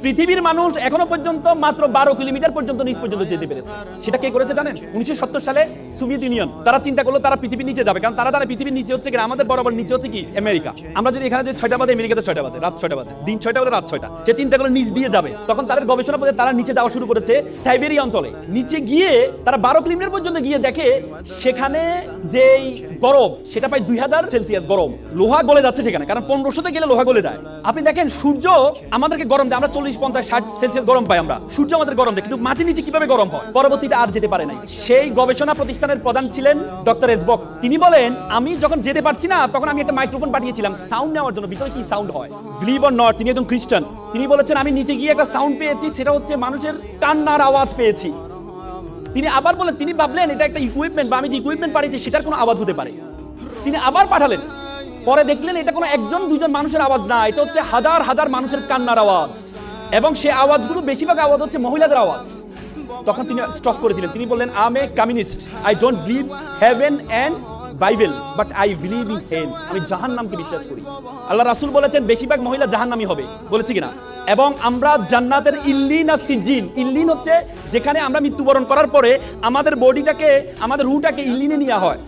পৃথিবীর মানুষ এখনো পর্যন্ত মাত্র 12 কিলোমিটার পর্যন্ত নিচ পর্যন্ত যেতে পেরেছে। সেটা কে করেছে জানেন? 1970 সালে সোভিয়েত ইউনিয়ন। তারা চিন্তা করলো তারা পৃথিবীর নিচে যাবে, কারণ তারা জানে পৃথিবীর নিচে হচ্ছে কি আমাদের বরাবর নিচে হচ্ছে কি আমেরিকা। আমরা যদি এখানে যে 6টা বাজে, আমেরিকাতে 6টা বাজে, রাত 6টা বাজে, দিন 6টা বাজে, রাত 6টা। সে চিন্তা করলো নিচ দিয়ে যাবে। তখন তাদের গবেষণা করে তারা নিচে যাওয়া শুরু করেছে সাইবেরিয়া অঞ্চলে। নিচে গিয়ে তারা 12 কিলোমিটার পর্যন্ত গিয়ে দেখে সেখানে যেই গরম সেটা প্রায় 2000 সেলসিয়াস গরম। লোহা গলে যাচ্ছে সেখানে, কারণ 1500তে গেলে লোহা গলে যায়। আপনি দেখেন সূর্য আমাদেরকে গরম দেয়, আমরা 40, 50, 60 সেলসিয়াস গরম পাই আমরা। সূর্য আমাদের গরম দেয়, কিন্তু মাটির নিচে কিভাবে গরম হয়? পরবর্তীতে আর যেতে পারে নাই। সেই গবেষণা প্রতিষ্ঠানের প্রধান ছিলেন ডক্টর এসবক। তিনি বলেন, আমি যখন যেতে পারছি না তখন আমি একটা মাইক্রোফোন পাঠিয়েছিলাম সাউন্ড নেওয়ার জন্য, ভিতরে কি সাউন্ড হয়। বিলিভ অর নট, তিনি একজন খ্রিস্টান। তিনি বলেছেন আমি নিচে গিয়ে একটা সাউন্ড পেয়েছি, সেটা হচ্ছে মানুষের কান্নার আওয়াজ পেয়েছি। তিনি আবার বলেন, তিনি ভাবলেন এটা একটা ইকুইপমেন্ট বা আমি যে ইকুইপমেন্ট পাঠিয়েছি সেটার কোনো আওয়াজ হতে পারে। তিনি আবার পাঠালেন, পরে দেখলেন এটা কোনো একজন দুজন মানুষের আওয়াজ না, এটা হচ্ছে হাজার হাজার মানুষের কান্নার আওয়াজ, এবং সেই আওয়াজগুলো বেশিরভাগ আওয়াজ হচ্ছে মহিলাদের আওয়াজ। তখন তিনি স্টপ করেছিলেন। তিনি বললেন, I am a communist, I don't believe heaven and Bible, but I believe in hell. আমি জাহান্নামকে বিশ্বাস করি। আল্লাহ রাসূল বলেছেন বেশিরভাগ মহিলা জাহান্নামী হবে, বলেছি কিনা? এবং আমরা জান্নাতের ইল্লিন আর সিজিন, ইল্লিন হচ্ছে যেখানে আমরা মৃত্যুবরণ করার পরে আমাদের বডিটাকে, আমাদের রুহটাকে ইল্লিনে নেওয়া হয়।